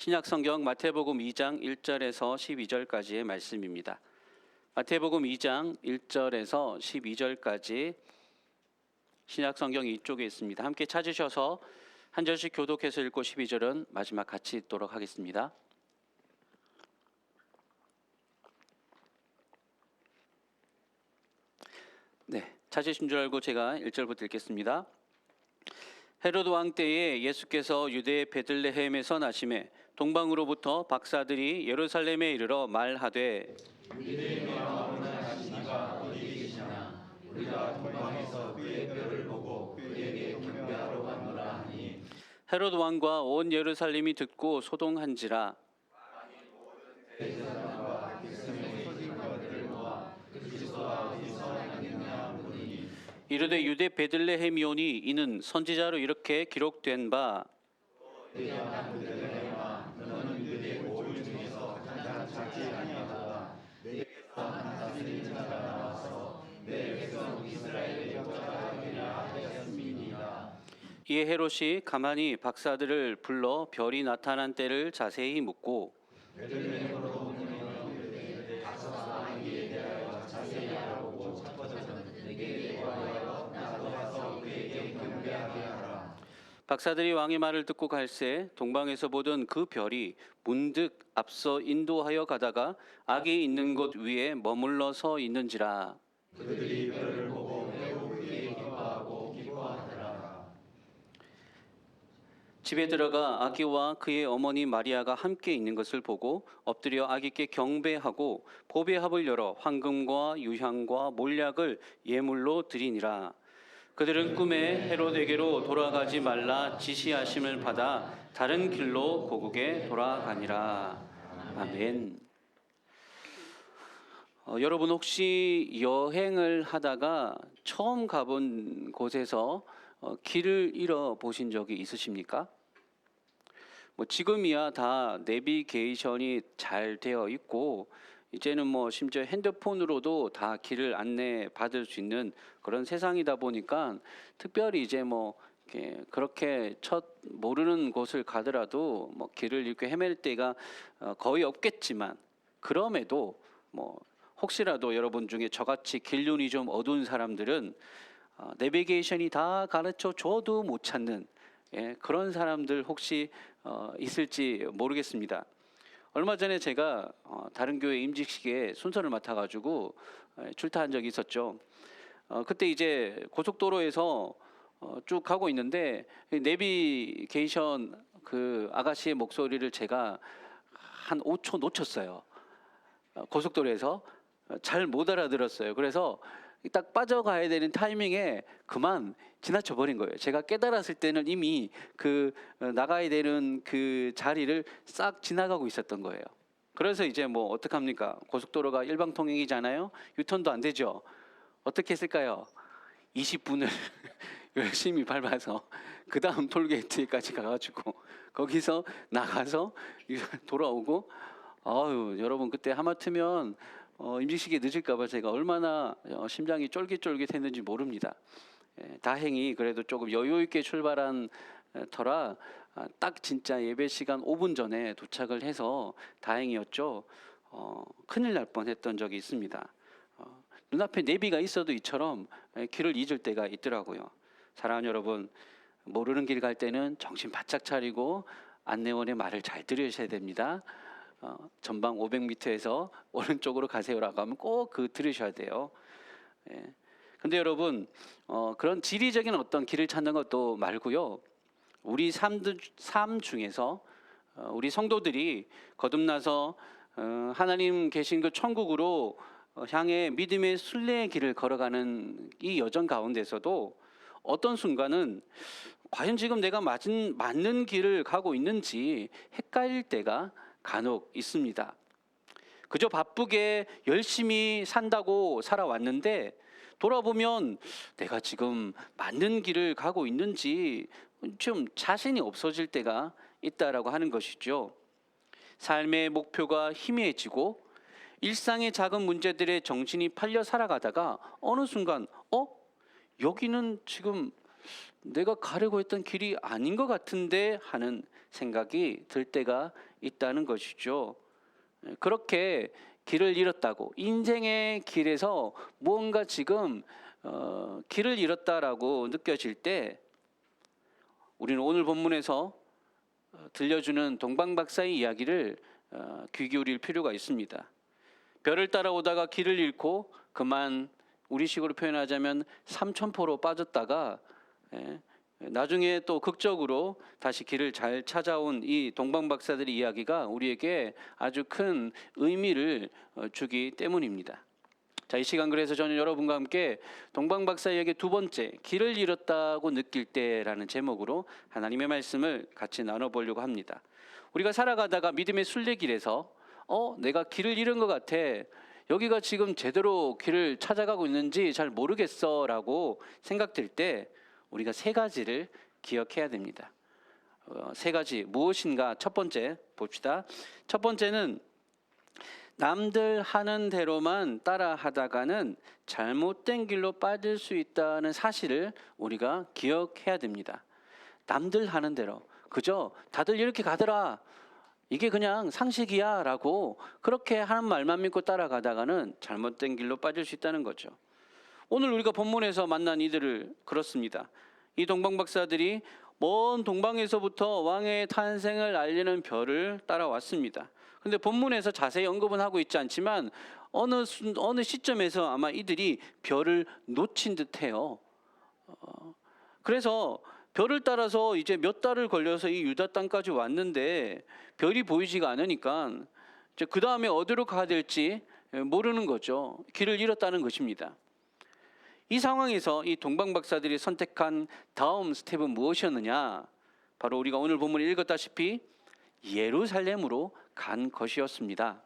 신약성경 마태복음 2장 1절에서 12절까지의 말씀입니다. 마태복음 2장 1절에서 12절까지 신약성경 이쪽에 있습니다. 함께 찾으셔서 한 절씩 교독해서 읽고 12절은 마지막 같이 읽도록 하겠습니다. 네, 찾으신 줄 알고 제가 1절부터 읽겠습니다. 헤로드 왕 때에 예수께서 유대 베들레헴에서 나심에 동방으로부터 박사들이 예루살렘에 이르러 말하되 유대인의 마음을 하시니가 어디 계시냐 우리가 동방에서 그의 뼈를 보고 그에게 경배하러 왔노라 하니 헤로드 왕과 온 예루살렘이 듣고 소동한지라 대제사장과 백성의 소집관들을 모아 그리스도가 어디서 나겠냐 물으니 이르되 유대 베들레헴이오니 이는 선지자로 이렇게 기록된 바 대장한 베들레헴아 너는 유대 고을 중에서 가장 작지 아니하다 내게서 한 다스리는 자가 나와서 내 백성 이스라엘의 역사가 되리라 하였음이니이다. 이에 헤롯이 가만히 박사들을 불러 별이 나타난 때를 자세히 묻고 베들레헴으로 보내는 박사하기에 대하여 자세히 알아보고 찾거든 내게 구하여 나도 가서 그에게 경배하게 하라. 박사들이 왕의 말을 듣고 갈새 동방에서 보던 그 별이 문득 앞서 인도하여 가다가 악이 있는 곳 위에 머물러 서 있는지라. 그들이 별을 보고 매우 크게 기뻐하고 기뻐하더라. 집에 들어가 아기와 그의 어머니 마리아가 함께 있는 것을 보고 엎드려 아기께 경배하고 보배합을 열어 황금과 유향과 몰약을 예물로 드리니라. 그들은 꿈에 헤롯에게로 돌아가지 말라 지시하심을 받아 다른 길로 고국에 돌아가니라. 아멘. 여러분 혹시 여행을 하다가 처음 가본 곳에서 길을 잃어보신 적이 있으십니까? 지금이야 다 내비게이션이 잘 되어 있고 이제는 심지어 핸드폰으로도 다 길을 안내 받을 수 있는 그런 세상이다 보니까 특별히 이제 그렇게 모르는 곳을 가더라도 길을 이렇게 헤맬 때가 거의 없겠지만 그럼에도 혹시라도 여러분 중에 저같이 길눈이 좀 어두운 사람들은 내비게이션이 다 가르쳐 줘도 못 찾는 그런 사람들 혹시 있을지 모르겠습니다. 얼마 전에 제가 다른 교회 임직식에 순서를 맡아가지고 출타한 적이 있었죠. 그때 이제 고속도로에서 쭉 가고 있는데 내비게이션 그 아가씨의 목소리를 제가 한 5초 놓쳤어요. 고속도로에서 잘 못 알아들었어요. 그래서 딱 빠져가야 되는 타이밍에 그만 지나쳐 버린 거예요. 제가 깨달았을 때는 이미 그 나가야 되는 그 자리를 싹 지나가고 있었던 거예요. 그래서 이제 어떡합니까? 고속도로가 일방통행이잖아요. 유턴도 안 되죠. 어떻게 했을까요? 20분을 열심히 밟아서 그 다음 톨게이트까지 가가지고 거기서 나가서 돌아오고 여러분 그때 하마터면 임직식이 늦을까봐 제가 얼마나 심장이 쫄깃쫄깃했는지 모릅니다. 다행히 그래도 조금 여유 있게 출발한 터라 딱 진짜 예배 시간 5분 전에 도착을 해서 다행이었죠. 큰일 날 뻔했던 적이 있습니다. 눈앞에 내비가 있어도 이처럼 길을 잊을 때가 있더라고요. 사랑하는 여러분, 모르는 길 갈 때는 정신 바짝 차리고 안내원의 말을 잘 들으셔야 됩니다. 전방 500m에서 오른쪽으로 가세요라고 하면 꼭 들으셔야 돼요. 근데 여러분 그런 지리적인 어떤 길을 찾는 것도 말고요. 우리 삶 중에서 우리 성도들이 거듭나서 하나님 계신 그 천국으로 향해 믿음의 순례의 길을 걸어가는 이 여정 가운데서도 어떤 순간은 과연 지금 내가 맞는 길을 가고 있는지 헷갈릴 때가 간혹 있습니다. 그저 바쁘게 열심히 산다고 살아왔는데 돌아보면 내가 지금 맞는 길을 가고 있는지 좀 자신이 없어질 때가 있다라고 하는 것이죠. 삶의 목표가 희미해지고 일상의 작은 문제들에 정신이 팔려 살아가다가 어느 순간 여기는 지금 내가 가려고 했던 길이 아닌 것 같은데 하는 생각이 들 때가 있다는 것이죠. 그렇게 길을 잃었다고, 인생의 길에서 무언가 지금 길을 잃었다라고 느껴질 때 우리는 오늘 본문에서 들려주는 동방박사의 이야기를 귀 기울일 필요가 있습니다. 별을 따라오다가 길을 잃고 그만, 우리식으로 표현하자면 삼천포로 빠졌다가 나중에 또 극적으로 다시 길을 잘 찾아온 이 동방박사들의 이야기가 우리에게 아주 큰 의미를 주기 때문입니다. 자, 이 시간 그래서 저는 여러분과 함께 동방박사 이야기 두 번째, 길을 잃었다고 느낄 때라는 제목으로 하나님의 말씀을 같이 나눠보려고 합니다. 우리가 살아가다가 믿음의 순례길에서 내가 길을 잃은 것 같아, 여기가 지금 제대로 길을 찾아가고 있는지 잘 모르겠어 라고 생각될 때 우리가 세 가지를 기억해야 됩니다. 세 가지 무엇인가? 첫 번째 봅시다. 첫 번째는 남들 하는 대로만 따라 하다가는 잘못된 길로 빠질 수 있다는 사실을 우리가 기억해야 됩니다. 남들 하는 대로, 그저 다들 이렇게 가더라, 이게 그냥 상식이야 라고 그렇게 하는 말만 믿고 따라가다가는 잘못된 길로 빠질 수 있다는 거죠. 오늘 우리가 본문에서 만난 이들을 그렇습니다. 이 동방박사들이 먼 동방에서부터 왕의 탄생을 알리는 별을 따라왔습니다. 근데 본문에서 자세히 언급은 하고 있지 않지만 어느 시점에서 아마 이들이 별을 놓친 듯해요. 그래서 별을 따라서 이제 몇 달을 걸려서 이 유다 땅까지 왔는데 별이 보이지가 않으니까 이제 그 다음에 어디로 가야 될지 모르는 거죠. 길을 잃었다는 것입니다. 이 상황에서 이 동방박사들이 선택한 다음 스텝은 무엇이었느냐? 바로 우리가 오늘 본문에 읽었다시피 예루살렘으로 간 것이었습니다.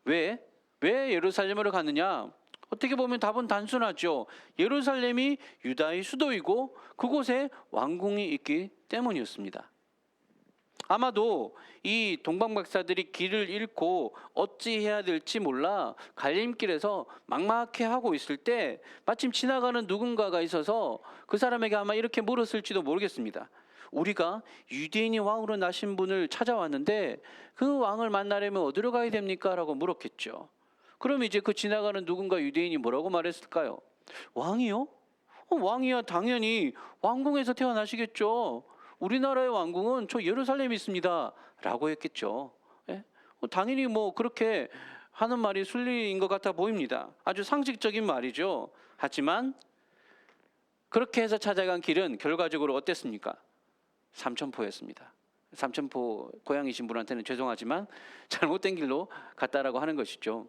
왜 예루살렘으로 갔느냐? 어떻게 보면 답은 단순하죠. 예루살렘이 유다의 수도이고 그곳에 왕궁이 있기 때문이었습니다. 아마도 이 동방박사들이 길을 잃고 어찌 해야 될지 몰라 갈림길에서 막막해하고 있을 때 마침 지나가는 누군가가 있어서 그 사람에게 아마 이렇게 물었을지도 모르겠습니다. 우리가 유대인이 왕으로 나신 분을 찾아왔는데 그 왕을 만나려면 어디로 가야 됩니까? 라고 물었겠죠. 그럼 이제 그 지나가는 누군가 유대인이 뭐라고 말했을까요? 왕이요? 왕이야 당연히 왕궁에서 태어나시겠죠. 우리나라의 왕궁은 저 예루살렘에 있습니다 라고 했겠죠. 예? 당연히 뭐 그렇게 하는 말이 순리인 것 같아 보입니다. 아주 상식적인 말이죠. 하지만 그렇게 해서 찾아간 길은 결과적으로 어땠습니까? 삼천포였습니다. 삼천포 고향이신 분한테는 죄송하지만 잘못된 길로 갔다라고 하는 것이죠.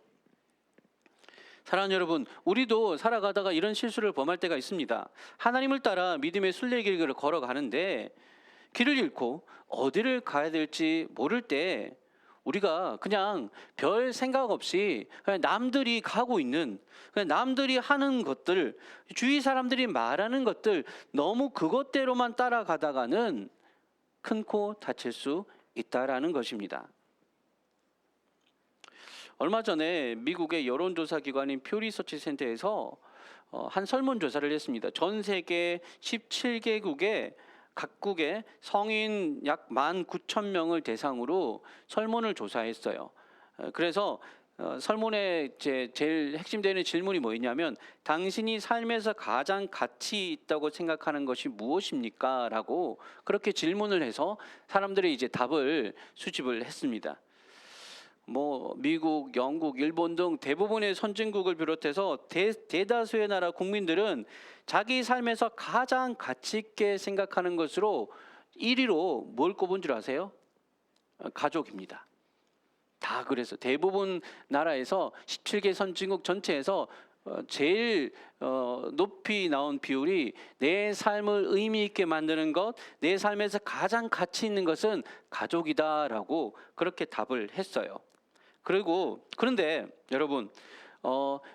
사랑하는 여러분, 우리도 살아가다가 이런 실수를 범할 때가 있습니다. 하나님을 따라 믿음의 순례길을 걸어가는데 길을 잃고 어디를 가야 될지 모를 때 우리가 그냥 별 생각 없이 그냥 남들이 가고 있는, 그냥 남들이 하는 것들, 주위 사람들이 말하는 것들, 너무 그것대로만 따라가다가는 큰 코 다칠 수 있다라는 것입니다. 얼마 전에 미국의 여론조사 기관인 퓨 리서치 센터에서 한 설문조사를 했습니다. 전 세계 17개국의 각국의 성인 약 19,000명을 대상으로 설문을 조사했어요. 그래서 설문의 제일 핵심되는 질문이 뭐였냐면 당신이 삶에서 가장 가치 있다고 생각하는 것이 무엇입니까? 라고 그렇게 질문을 해서 사람들이 이제 답을 수집을 했습니다. 뭐 미국, 영국, 일본 등 대부분의 선진국을 비롯해서 대다수의 나라 국민들은 자기 삶에서 가장 가치 있게 생각하는 것으로 1위로 뭘 꼽은 줄 아세요? 가족입니다. 다 그래서 대부분 나라에서 17개 선진국 전체에서 제일 높이 나온 비율이 내 삶을 의미 있게 만드는 것, 내 삶에서 가장 가치 있는 것은 가족이다라고 그렇게 답을 했어요. 그런데 여러분,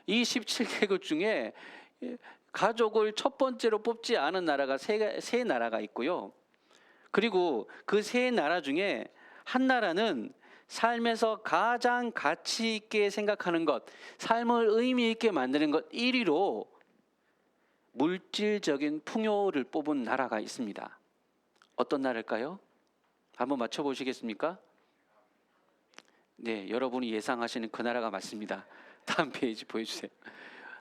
이 17개국 중에 가족을 첫 번째로 뽑지 않은 나라가 세 나라가 있고요. 그리고 그 세 나라 중에 한 나라는 삶에서 가장 가치 있게 생각하는 것, 삶을 의미 있게 만드는 것 1위로 물질적인 풍요를 뽑은 나라가 있습니다. 어떤 나라일까요? 한번 맞춰보시겠습니까? 네, 여러분이 예상하시는 그 나라가 맞습니다. 다음 페이지 보여주세요.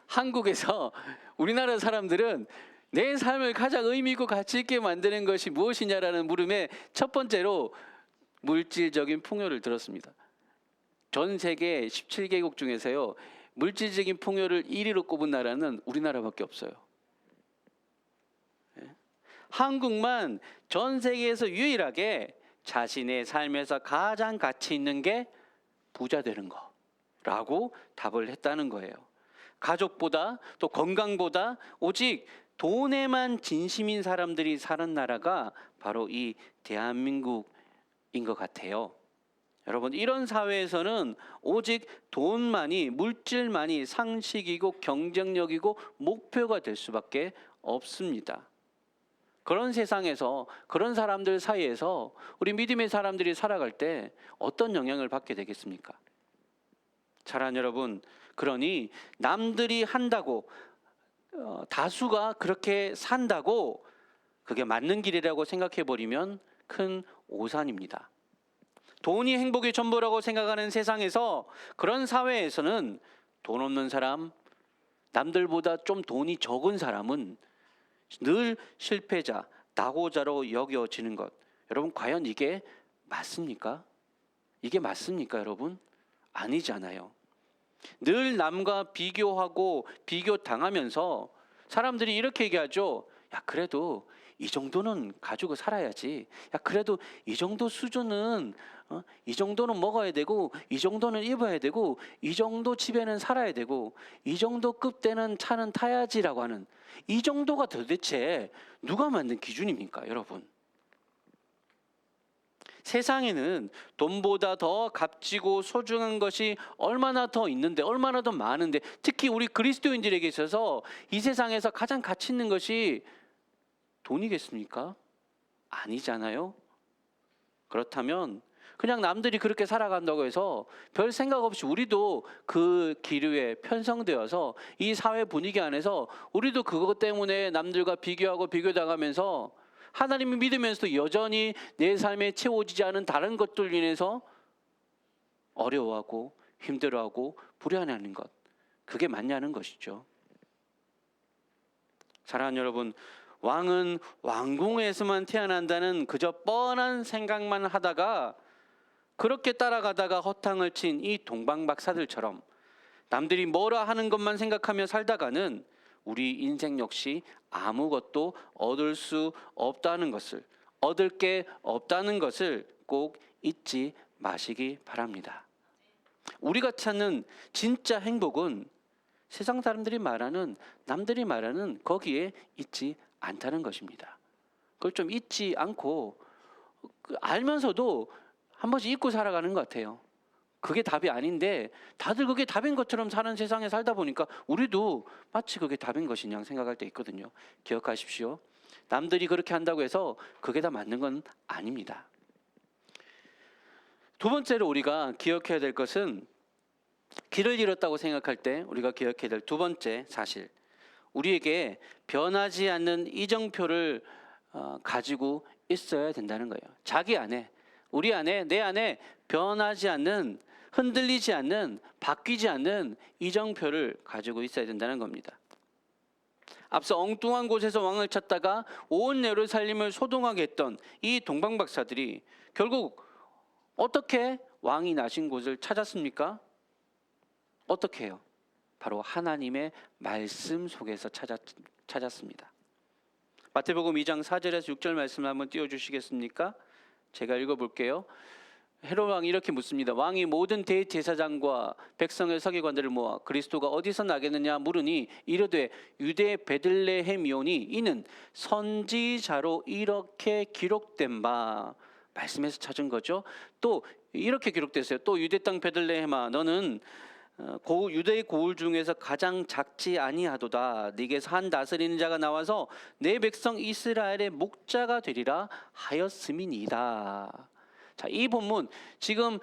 한국에서 우리나라 사람들은 내 삶을 가장 의미 있고 가치 있게 만드는 것이 무엇이냐라는 물음에 첫 번째로 물질적인 풍요를 들었습니다. 전 세계 17개국 중에서요, 물질적인 풍요를 1위로 꼽은 나라는 우리나라밖에 없어요. 한국만 전 세계에서 유일하게 자신의 삶에서 가장 가치 있는 게 부자 되는 거라고 답을 했다는 거예요. 가족보다 또 건강보다 오직 돈에만 진심인 사람들이 사는 나라가 바로 이 대한민국인 것 같아요. 여러분, 이런 사회에서는 오직 돈만이, 물질만이 상식이고 경쟁력이고 목표가 될 수밖에 없습니다. 그런 세상에서, 그런 사람들 사이에서 우리 믿음의 사람들이 살아갈 때 어떤 영향을 받게 되겠습니까? 사랑하는 여러분, 그러니 남들이 한다고, 다수가 그렇게 산다고 그게 맞는 길이라고 생각해 버리면 큰 오산입니다. 돈이 행복의 전부라고 생각하는 세상에서, 그런 사회에서는 돈 없는 사람, 남들보다 좀 돈이 적은 사람은 늘 실패자, 낙오자로 여겨지는 것. 여러분, 과연 이게 맞습니까? 이게 맞습니까, 여러분? 아니잖아요. 늘 남과 비교하고 비교당하면서 사람들이 이렇게 얘기하죠. 야, 그래도 이 정도는 가지고 살아야지. 야, 그래도 이 정도 수준은 이 정도는 먹어야 되고, 이 정도는 입어야 되고, 이 정도 집에는 살아야 되고, 이 정도 급대는 차는 타야지라고 하는, 이 정도가 도대체 누가 만든 기준입니까, 여러분? 세상에는 돈보다 더 값지고 소중한 것이 얼마나 더 있는데, 얼마나 더 많은데, 특히 우리 그리스도인들에게 있어서 이 세상에서 가장 가치 있는 것이 돈이겠습니까? 아니잖아요. 그렇다면 그냥 남들이 그렇게 살아간다고 해서 별 생각 없이 우리도 그 기류에 편성되어서 이 사회 분위기 안에서 우리도 그것 때문에 남들과 비교하고 비교당하면서 하나님을 믿으면서도 여전히 내 삶에 채워지지 않은 다른 것들 인해서 어려워하고 힘들어하고 불안해하는 것, 그게 맞냐는 것이죠. 사랑하는 여러분, 왕은 왕궁에서만 태어난다는 그저 뻔한 생각만 하다가, 그렇게 따라가다가 허탕을 친 이 동방박사들처럼 남들이 뭐라 하는 것만 생각하며 살다가는 우리 인생 역시 아무것도 얻을 수 없다는 것을, 얻을 게 없다는 것을 꼭 잊지 마시기 바랍니다. 우리가 찾는 진짜 행복은 세상 사람들이 말하는, 남들이 말하는 거기에 있지 않다는 것입니다. 그걸 좀 잊지 않고 알면서도 한 번씩 잊고 살아가는 것 같아요. 그게 답이 아닌데 다들 그게 답인 것처럼 사는 세상에 살다 보니까 우리도 마치 그게 답인 것이냐 생각할 때 있거든요. 기억하십시오. 남들이 그렇게 한다고 해서 그게 다 맞는 건 아닙니다. 두 번째로 우리가 기억해야 될 것은, 길을 잃었다고 생각할 때 우리가 기억해야 될 두 번째 사실, 우리에게 변하지 않는 이정표를 가지고 있어야 된다는 거예요. 자기 안에, 우리 안에, 내 안에 변하지 않는, 흔들리지 않는, 바뀌지 않는 이정표를 가지고 있어야 된다는 겁니다. 앞서 엉뚱한 곳에서 왕을 찾다가 온 예루살렘을 소동하게 했던 이 동방박사들이 결국 어떻게 왕이 나신 곳을 찾았습니까? 어떻게 해요? 바로 하나님의 말씀 속에서 찾았습니다. 마태복음 2장 4절에서 6절 말씀을 한번 띄워주시겠습니까? 제가 읽어볼게요. 헤롯 왕이 이렇게 묻습니다. 왕이 모든 대제사장과 백성의 서기관들을 모아 그리스도가 어디서 나겠느냐 물으니 이르되 유대 베들레헴이오니 이는 선지자로 이렇게 기록된 바. 말씀에서 찾은 거죠. 또 이렇게 기록됐어요. 또 유대 땅 베들레헴아, 너는 유대의 고을 중에서 가장 작지 아니하도다. 네게서 한 다스리는 자가 나와서 내 백성 이스라엘의 목자가 되리라 하였음이니이다. 자, 이 본문 지금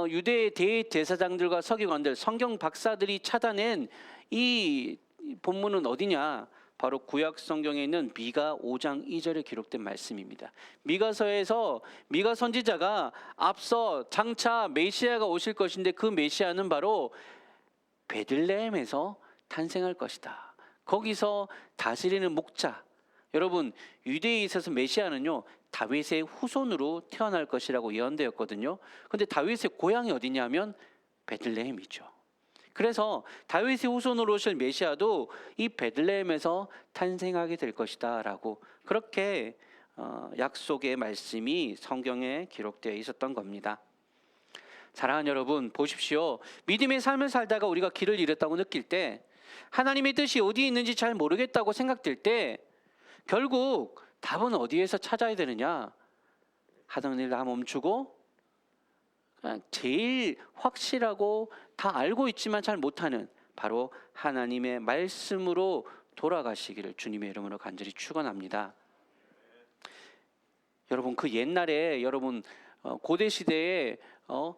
유대의 대제사장들과 서기관들, 성경 박사들이 찾아낸 이 본문은 어디냐? 바로 구약 성경에 있는 미가 5장 2절에 기록된 말씀입니다. 미가서에서 미가 선지자가 앞서 장차 메시아가 오실 것인데 그 메시아는 바로 베들레헴에서 탄생할 것이다. 거기서 다스리는 목자. 여러분, 유대에 있어서 메시아는요 다윗의 후손으로 태어날 것이라고 예언되었거든요. 근데 다윗의 고향이 어디냐면 베들레헴이죠. 그래서 다윗의 후손으로 오실 메시아도 이 베들레헴에서 탄생하게 될 것이다 라고 그렇게 약속의 말씀이 성경에 기록되어 있었던 겁니다. 사랑하는 여러분, 보십시오. 믿음의 삶을 살다가 우리가 길을 잃었다고 느낄 때, 하나님의 뜻이 어디에 있는지 잘 모르겠다고 생각될 때 결국 답은 어디에서 찾아야 되느냐? 하던 일 다 멈추고 그냥 제일 확실하고 다 알고 있지만 잘 못하는 바로 하나님의 말씀으로 돌아가시기를 주님의 이름으로 간절히 축원합니다. 여러분, 그 옛날에 여러분 고대 시대에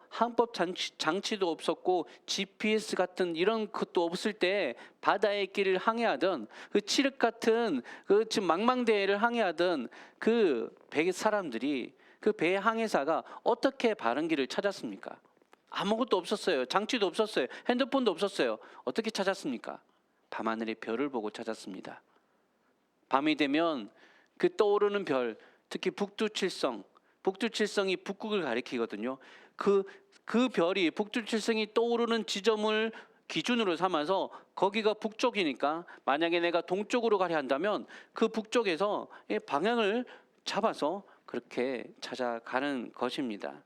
항법 장치도 없었고 GPS 같은 이런 것도 없을 때 바다의 길을 항해하던 그 칠흑 같은 그 지금 망망대해를 항해하던 그 배 사람들이 그 배 항해사가 어떻게 바른 길을 찾았습니까? 아무것도 없었어요. 장치도 없었어요. 핸드폰도 없었어요. 어떻게 찾았습니까? 밤하늘의 별을 보고 찾았습니다. 밤이 되면 그 떠오르는 별, 특히 북두칠성이 북극을 가리키거든요. 그 별이 북두칠성이 떠오르는 지점을 기준으로 삼아서 거기가 북쪽이니까 만약에 내가 동쪽으로 가려 한다면 그 북쪽에서 방향을 잡아서 그렇게 찾아가는 것입니다.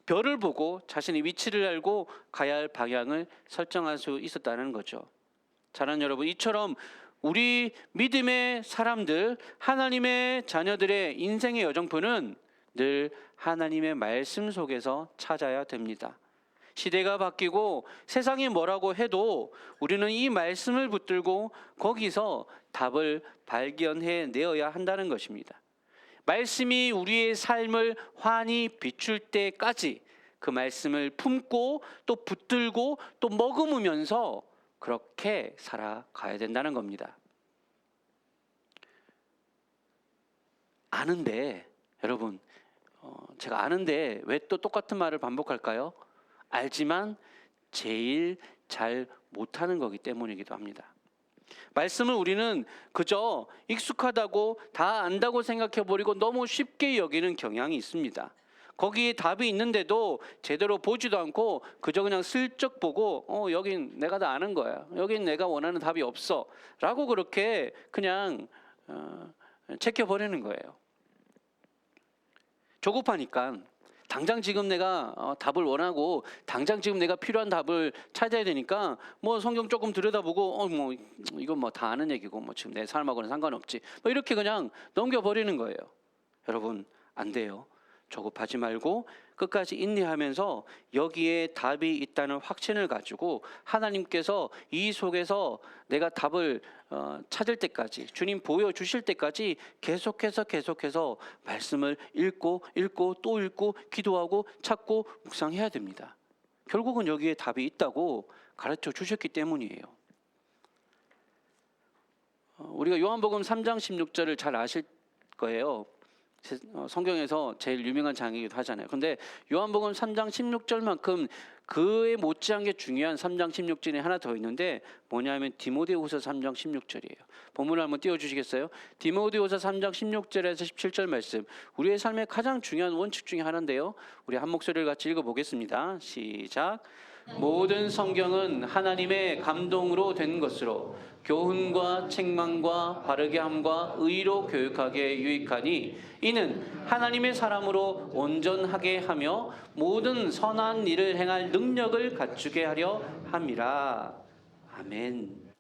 별을 보고 자신의 위치를 알고 가야 할 방향을 설정할 수 있었다는 거죠. 사랑하는 여러분, 이처럼 우리 믿음의 사람들, 하나님의 자녀들의 인생의 여정표는 늘 하나님의 말씀 속에서 찾아야 됩니다. 시대가 바뀌고 세상이 뭐라고 해도 우리는 이 말씀을 붙들고 거기서 답을 발견해 내어야 한다는 것입니다. 말씀이 우리의 삶을 환히 비출 때까지 그 말씀을 품고 또 붙들고 또 머금으면서 그렇게 살아가야 된다는 겁니다. 아는데 여러분, 제가 아는데 왜 또 똑같은 말을 반복할까요? 알지만 제일 잘 못하는 거기 때문이기도 합니다. 말씀을 우리는 그저 익숙하다고 다 안다고 생각해버리고 너무 쉽게 여기는 경향이 있습니다. 거기에 답이 있는데도 제대로 보지도 않고 그저 그냥 슬쩍 보고 여긴 내가 다 아는 거야, 여긴 내가 원하는 답이 없어 라고 그렇게 그냥 제껴버리는 거예요. 조급하니까 당장 지금 내가 답을 원하고 당장 지금 내가 필요한 답을 찾아야 되니까 뭐 성경 조금 들여다보고 뭐 이건 뭐 다 아는 얘기고 뭐 지금 내 삶하고는 상관없지 뭐 이렇게 그냥 넘겨버리는 거예요. 여러분, 안 돼요. 조급하지 말고 끝까지 인내하면서 여기에 답이 있다는 확신을 가지고 하나님께서 이 속에서 내가 답을 찾을 때까지, 주님 보여주실 때까지 계속해서 말씀을 읽고 또 읽고 기도하고 찾고 묵상해야 됩니다. 결국은 여기에 답이 있다고 가르쳐 주셨기 때문이에요. 우리가 요한복음 3장 16절을 잘 아실 거예요. 성경에서 제일 유명한 장이기도 하잖아요. 근데 요한복음 3장 16절만큼 그에 못지않게 중요한 3장 16절이 하나 더 있는데 뭐냐면 디모데후서 3장 16절이에요. 본문을 한번 띄워주시겠어요? 디모데후서 3장 16절에서 17절 말씀, 우리의 삶의 가장 중요한 원칙 중에 하나인데요. 우리 한 목소리를 같이 읽어보겠습니다. 시작. 모든 성경은 하나님의 감동으로 된 것으로 교훈과 책망과 바르게 함과 의로 교육하기에 유익하니 이는 하나님의 사람으로 온전하게 하며 모든 선한 일을 행할 능력을 갖추게 하려 함이라. 아멘.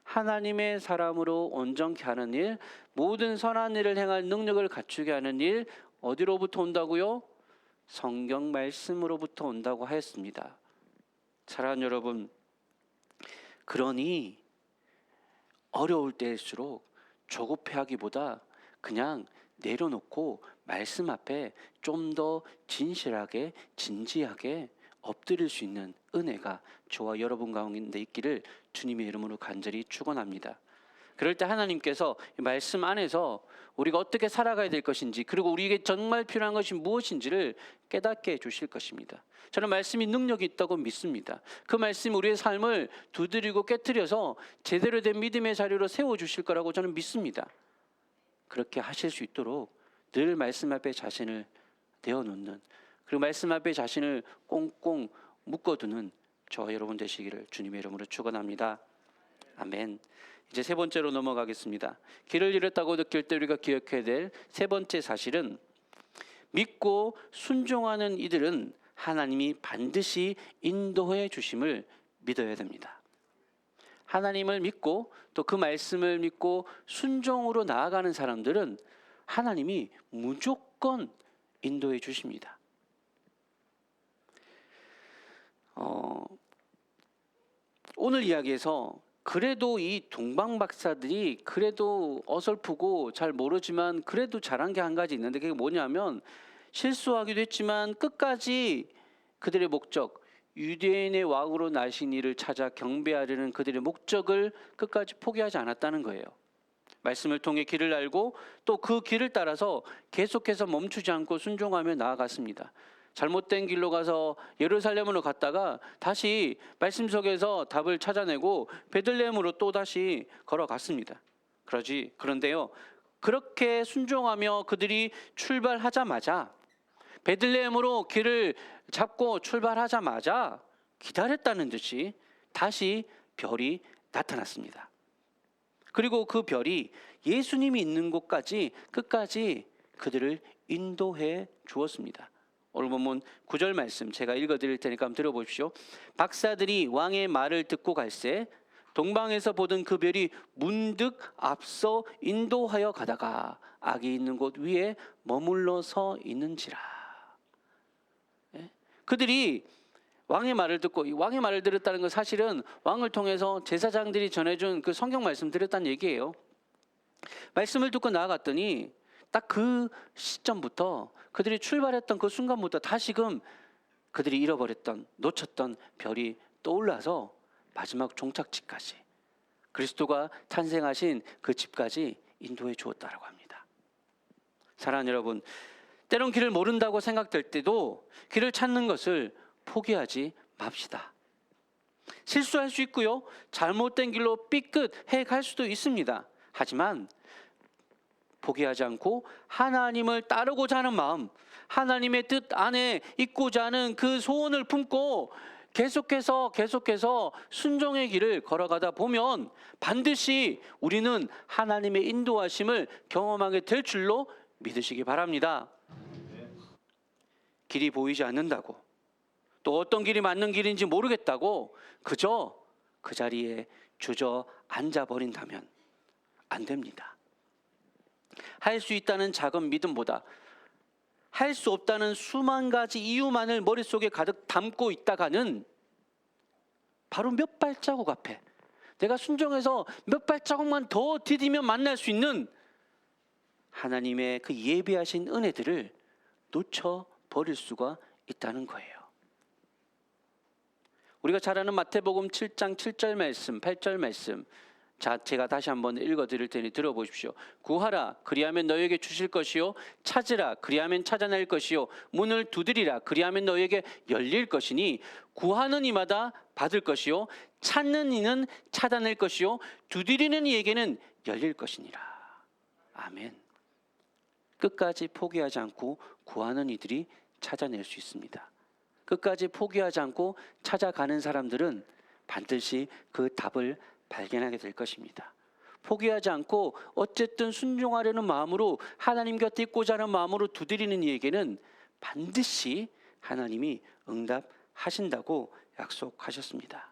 하나님의 사람으로 온전케 하는 일, 모든 선한 일을 행할 능력을 갖추게 하는 일, 어디로부터 온다고요? 성경 말씀으로부터 온다고 하였습니다. 사랑하는 여러분, 그러니 어려울 때일수록 조급해하기보다 그냥 내려놓고 말씀 앞에 좀 더 진실하게 진지하게 엎드릴 수 있는 은혜가 저와 여러분 가운데 있기를 주님의 이름으로 간절히 축원합니다. 그럴 때 하나님께서 이 말씀 안에서 우리가 어떻게 살아가야 될 것인지, 그리고 우리에게 정말 필요한 것이 무엇인지를 깨닫게 해주실 것입니다. 저는 말씀이 능력이 있다고 믿습니다. 그 말씀이 우리의 삶을 두드리고 깨트려서 제대로 된 믿음의 자리로 세워주실 거라고 저는 믿습니다. 그렇게 하실 수 있도록 늘 말씀 앞에 자신을 내어놓는, 그리고 말씀 앞에 자신을 꽁꽁 묶어두는 저와 여러분 되시기를 주님의 이름으로 축원합니다. 아멘. 이제 세 번째로 넘어가겠습니다. 길을 잃었다고 느낄 때 우리가 기억해야 될 세 번째 사실은, 믿고 순종하는 이들은 하나님이 반드시 인도해 주심을 믿어야 됩니다. 하나님을 믿고 또 그 말씀을 믿고 순종으로 나아가는 사람들은 하나님이 무조건 인도해 주십니다. 오늘 이야기에서 그래도 이 동방 박사들이 그래도 어설프고 잘 모르지만 그래도 잘한 게 한 가지 있는데, 그게 뭐냐면 실수하기도 했지만 끝까지 그들의 목적, 유대인의 왕으로 나신 이를 찾아 경배하려는 그들의 목적을 끝까지 포기하지 않았다는 거예요. 말씀을 통해 길을 알고 또 그 길을 따라서 계속해서 멈추지 않고 순종하며 나아갔습니다. 잘못된 길로 가서 예루살렘으로 갔다가 다시 말씀 속에서 답을 찾아내고 베들레헴으로 또 다시 걸어갔습니다. 그런데요, 그렇게 순종하며 그들이 출발하자마자, 베들레헴으로 길을 잡고 출발하자마자 기다렸다는 듯이 다시 별이 나타났습니다. 그리고 그 별이 예수님이 있는 곳까지 끝까지 그들을 인도해 주었습니다. 오늘 본문 9절 말씀 제가 읽어드릴 테니까 한번 들어보십시오. 박사들이 왕의 말을 듣고 갈새 동방에서 보던 그 별이 문득 앞서 인도하여 가다가 악이 있는 곳 위에 머물러 서 있는지라. 그들이 왕의 말을 듣고, 이 왕의 말을 들었다는 건 사실은 왕을 통해서 제사장들이 전해준 그 성경 말씀 들었다는 얘기예요. 말씀을 듣고 나아갔더니 딱 그 시점부터, 그들이 출발했던 그 순간부터 다시금 그들이 잃어버렸던, 놓쳤던 별이 떠올라서 마지막 종착지까지, 그리스도가 탄생하신 그 집까지 인도해 주었다고 합니다. 사랑하는 여러분, 때론 길을 모른다고 생각될 때도 길을 찾는 것을 포기하지 맙시다. 실수할 수 있고요, 잘못된 길로 삐끗해 갈 수도 있습니다. 하지만 포기하지 않고 하나님을 따르고자 하는 마음, 하나님의 뜻 안에 있고자 하는 그 소원을 품고 계속해서 순종의 길을 걸어가다 보면 반드시 우리는 하나님의 인도하심을 경험하게 될 줄로 믿으시기 바랍니다. 길이 보이지 않는다고, 또 어떤 길이 맞는 길인지 모르겠다고 그저 그 자리에 주저앉아 버린다면 안 됩니다. 할 수 있다는 작은 믿음보다 할 수 없다는 수만 가지 이유만을 머릿속에 가득 담고 있다가는 바로 몇 발자국 앞에, 내가 순종해서 몇 발자국만 더 디디면 만날 수 있는 하나님의 그 예비하신 은혜들을 놓쳐버릴 수가 있다는 거예요. 우리가 잘 아는 마태복음 7장 7절 말씀, 8절 말씀, 자, 제가 다시 한번 읽어드릴 테니 들어보십시오. 구하라, 그리하면 너에게 주실 것이요, 찾으라, 그리하면 찾아낼 것이요, 문을 두드리라, 그리하면 너에게 열릴 것이니, 구하는 이마다 받을 것이요, 찾는 이는 찾아낼 것이요, 두드리는 이에게는 열릴 것이니라. 아멘. 끝까지 포기하지 않고 구하는 이들이 찾아낼 수 있습니다. 끝까지 포기하지 않고 찾아가는 사람들은 반드시 그 답을 발견하게 될 것입니다. 포기하지 않고 어쨌든 순종하려는 마음으로, 하나님 곁에 있고자 하는 마음으로 두드리는 이에게는 반드시 하나님이 응답하신다고 약속하셨습니다.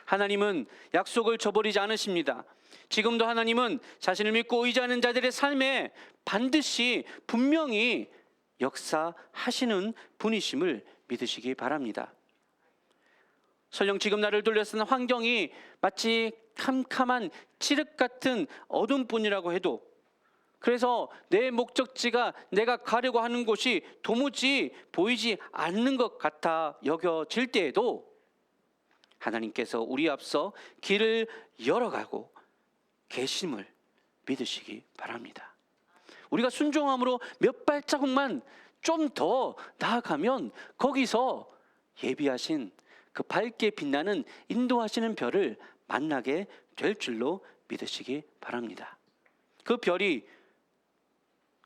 하나님은 약속을 저버리지 않으십니다. 지금도 하나님은 자신을 믿고 의지하는 자들의 삶에 반드시 분명히 역사하시는 분이심을 믿으시기 바랍니다. 설령 지금 나를 둘러싼 환경이 마치 캄캄한 칠흑 같은 어둠뿐이라고 해도, 그래서 내 목적지가 내가 가려고 하는 곳이 도무지 보이지 않는 것 같아 여겨질 때에도 하나님께서 우리 앞서 길을 열어가고 계심을 믿으시기 바랍니다. 우리가 순종함으로 몇 발자국만 좀 더 나아가면 거기서 예비하신 그 밝게 빛나는 인도하시는 별을 만나게 될 줄로 믿으시기 바랍니다. 그 별이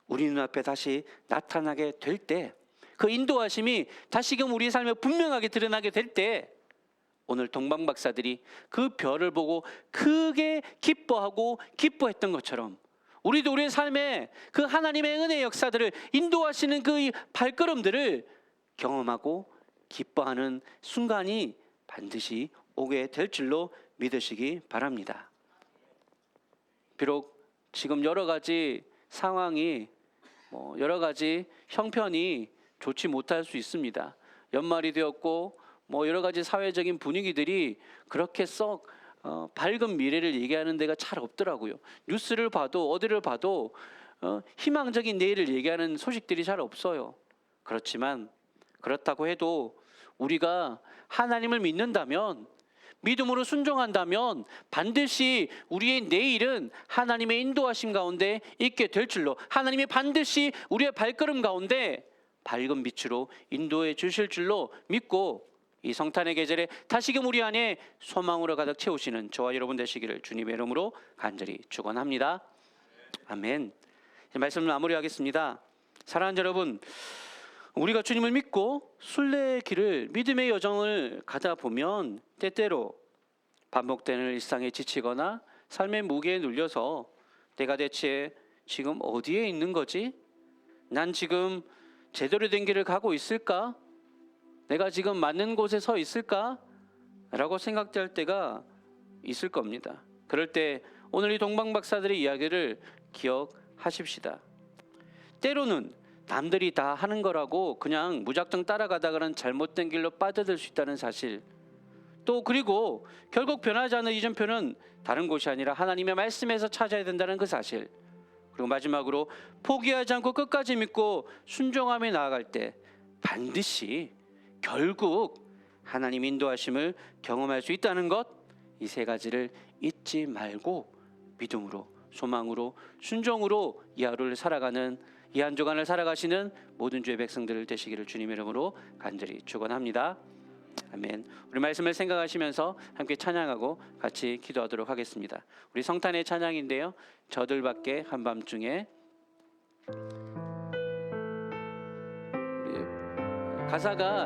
우리 눈앞에 다시 나타나게 될 때, 그 인도하심이 다시금 우리 삶에 분명하게 드러나게 될 때, 오늘 동방 박사들이 그 별을 보고 크게 기뻐하고 기뻐했던 것처럼 우리도 우리의 삶에 그 하나님의 은혜의 역사들을 인도하시는 그 발걸음들을 경험하고 기뻐하는 순간이 반드시 오게 될 줄로 믿으시기 바랍니다. 비록 지금 여러 가지 상황이 여러 가지 형편이 좋지 못할 수 있습니다. 연말이 되었고 여러 가지 사회적인 분위기들이 그렇게 썩 밝은 미래를 얘기하는 데가 잘 없더라고요. 뉴스를 봐도 어디를 봐도 희망적인 내일을 얘기하는 소식들이 잘 없어요. 그렇지만 그렇다고 해도 우리가 하나님을 믿는다면, 믿음으로 순종한다면 반드시 우리의 내일은 하나님의 인도하심 가운데 있게 될 줄로, 하나님이 반드시 우리의 발걸음 가운데 밝은 빛으로 인도해 주실 줄로 믿고, 이 성탄의 계절에 다시금 우리 안에 소망으로 가득 채우시는 저와 여러분 되시기를 주님의 이름으로 간절히 축원합니다. 아멘. 말씀을 마무리하겠습니다. 사랑하는 여러분, 우리가 주님을 믿고 순례의 길을, 믿음의 여정을 가다 보면 때때로 반복되는 일상에 지치거나 삶의 무게에 눌려서 내가 대체 지금 어디에 있는 거지? 난 지금 제대로 된 길을 가고 있을까? 내가 지금 맞는 곳에 서 있을까? 라고 생각될 때가 있을 겁니다. 그럴 때 오늘 이 동방 박사들의 이야기를 기억하십시다. 때로는 남들이 다 하는 거라고 그냥 무작정 따라가다가는 잘못된 길로 빠져들 수 있다는 사실, 또 그리고 결국 변하지 않는 이전표는 다른 곳이 아니라 하나님의 말씀에서 찾아야 된다는 그 사실, 그리고 마지막으로 포기하지 않고 끝까지 믿고 순종하며 나아갈 때 반드시 결국 하나님 인도하심을 경험할 수 있다는 것, 이 세 가지를 잊지 말고 믿음으로, 소망으로, 순종으로 이 하루를 살아가는, 이 한 주간을 살아가시는 모든 주의 백성들 되시기를 주님의 이름으로 간절히 축원합니다. 아멘. 우리 말씀을 생각하시면서 함께 찬양하고 같이 기도하도록 하겠습니다. 우리 성탄의 찬양인데요, 저들밖에 한밤중에, 우리 가사가